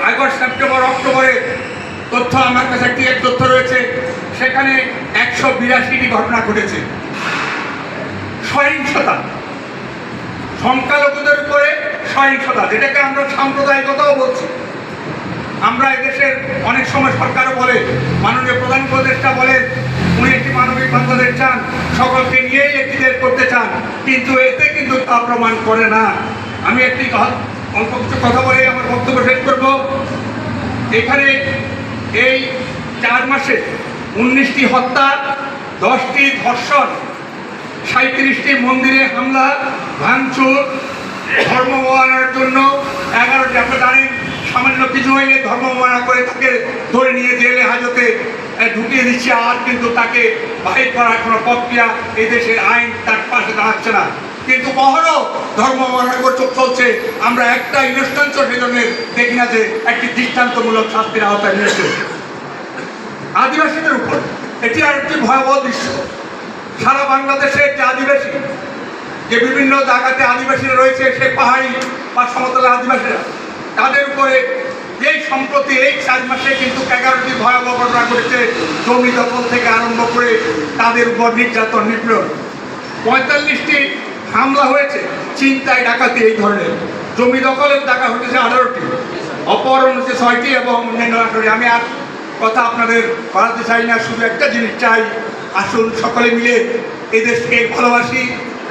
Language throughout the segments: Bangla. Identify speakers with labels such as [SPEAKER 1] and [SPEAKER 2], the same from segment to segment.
[SPEAKER 1] আগস্ট, সেপ্টেম্বর, অক্টোবরে তথ্য আমার কাছে একটি তথ্য রয়েছে, সেখানে 182টি ঘটনা ঘটেছে। সহিংসতা, সংখ্যালঘুদের উপরে সহিংসতা, যেটাকে আমরা সাম্প্রদায়িকতাও বলছি। আমরা এদেশের অনেক সময় সরকারও বলে, মাননীয় প্রধান উপদেষ্টা বলেন উনি একটি মানবিক বাংলাদেশ চান, সকলকে নিয়েই একটি দেশ করতে চান, কিন্তু এতে কিন্তু তা প্রমাণ করে না। আমি একটি অল্প কিছু কথা বলে আমার বক্তব্য শেষ করব। এখানে এই 4 মাসে 19টি হত্যা, 10টি ধর্ষণ, 37টি মন্দিরে হামলা, ভাঙচুর, ধর্ম মানার জন্য 11টি, আপনি জানেন সামান্য কিছু হইলে ধর্ম মানা করে তাকে ধরে নিয়ে জেলে হাজতে ঢুকিয়ে দিচ্ছে, আর কিন্তু তাকে বাহির করার কোনো প্রক্রিয়া এই দেশের আইন তার পাশে দাঁড়াচ্ছে না। কিন্তু বহরও ধর্ম মানার চলছে। আমরা একটা ইনস্টান্স সেজন্য দেখি না যে একটি দৃষ্টান্তমূলক শাস্তির আওতায় নিয়েছে আদিবাসীদের উপর। এটি আর একটি ভয়াবহ দৃশ্য। সারা বাংলাদেশের যে আদিবাসী, যে বিভিন্ন জায়গাতে আদিবাসীরা রয়েছে, সে পাহাড়ি বা সমতল আদিবাসীরা, তাদের উপরে এই সম্প্রতি এই 4 মাসে কিন্তু 11টি ভয়াবহ ঘটনা ঘটেছে। জমি দখল থেকে আরম্ভ করে তাদের উপর নির্যাতন, নিপীড়ন, 45টি হামলা হয়েছে, ছিনতাই, ডাকাতি, এই ধরনের। জমি দখলের জায়গা হয়েছে 18টি, অপহরণ হচ্ছে 6টি এবং অন্যান্য 18টি। আমি আর কথা আপনাদের বাড়াতে চাই না, শুধু একটা জিনিস চাই, আসুন সকলে মিলে এদেশকে ভালোবাসি।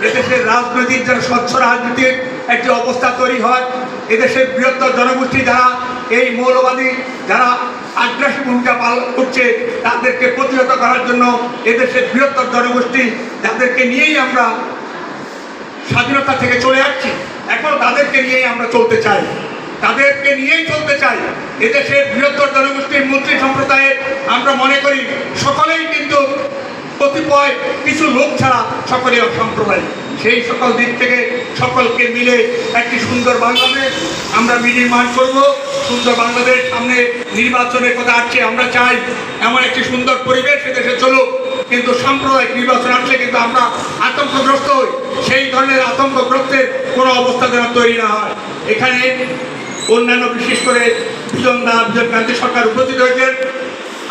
[SPEAKER 1] এদেশের রাজনৈতিক যেন স্বচ্ছ রাজনীতির একটি অবস্থা তৈরি হয়। এদেশের বৃহত্তর জনগোষ্ঠী যারা এই মৌলবাদী, যারা আগ্রাসী ভূমিকা পালন করছে, তাদেরকে প্রতিহত করার জন্য এদেশের বৃহত্তর জনগোষ্ঠী, যাদেরকে নিয়েই আমরা স্বাধীনতা থেকে চলে আসছি, এখন তাদেরকে নিয়েই আমরা চলতে চাই, তাদেরকে নিয়েই চলতে চাই। এদেশের বৃহত্তর জনগোষ্ঠীর মন্ত্রী সম্প্রদায়ে আমরা মনে করি সকলেই কিন্তু কতিপয় কিছু লোক ছাড়া সকলে অসাম্প্রদায়িক। সেই সকল দিক থেকে সকলকে মিলে একটি সুন্দর বাংলাদেশ আমরা বিনির্মাণ করব। সুন্দর বাংলাদেশ, সামনে নির্বাচনের কথা আসছে, আমরা চাই এমন একটি সুন্দর পরিবেশ এদেশে চলুক, কিন্তু সাম্প্রদায়িক নির্বাচন আসলে কিন্তু আমরা আতঙ্কগ্রস্ত হই। সেই ধরনের আতঙ্কগ্রস্তের কোনো অবস্থা যেন তৈরি না হয়। এখানে অন্যান্য বিশেষ করে বিজন ক্রান্তি সরকার উপস্থিত হয়েছেন।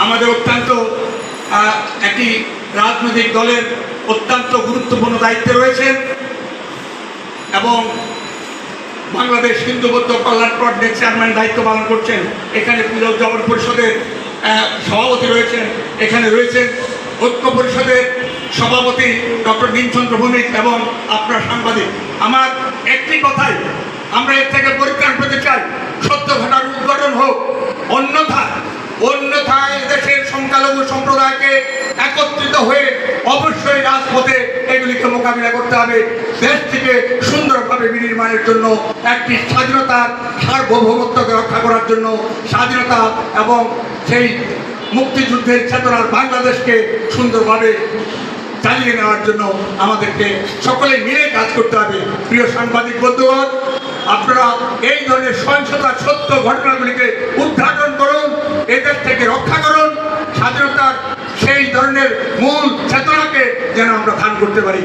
[SPEAKER 1] আমাদের অত্যন্ত একটি রাজনৈতিক দলের অত্যন্ত গুরুত্বপূর্ণ দায়িত্বে রয়েছেন এবং বাংলাদেশ হিন্দু বৌদ্ধ কল্যাণ ট্রাস্টের চেয়ারম্যান দায়িত্ব পালন করছেন। এখানে পূজক জবর পরিষদের সভাপতি রয়েছেন, এখানে রয়েছেন ঐক্য পরিষদের সভাপতি ডক্টর দীনচন্দ্র ভৌমিক এবং আপনার সাংবাদিক। আমার একটি কথাই, আমরা এর থেকে পরিত্রাণ পেতে চাই, সত্য ঘটনার উদ্ঘাটন হোক, অন্যথায় দেশের সংখ্যালঘু সম্প্রদায়কে একত্রিত হয়ে অবশ্যই রাজপথে এগুলিকে মোকাবিলা করতে হবে। দেশটিকে সুন্দরভাবে বিনির্মাণের জন্য, একটি স্বাধীনতার সার্বভৌমত্বকে রক্ষা করার জন্য, স্বাধীনতা এবং সেই মুক্তিযুদ্ধের চেতনার বাংলাদেশকে সুন্দরভাবে চালিয়ে নেওয়ার জন্য আমাদেরকে সকলে মিলে কাজ করতে হবে। প্রিয় সাংবাদিক বন্ধুগণ, আপনারা এই ধরনের সহিংসতার সত্য ঘটনাগুলিকে উদ্ঘাটন করুন, এদের থেকে রক্ষা করুন, স্বাধীনতার সেই ধরনের মূল চেতনাকে যেন আমরা ধারণ করতে পারি।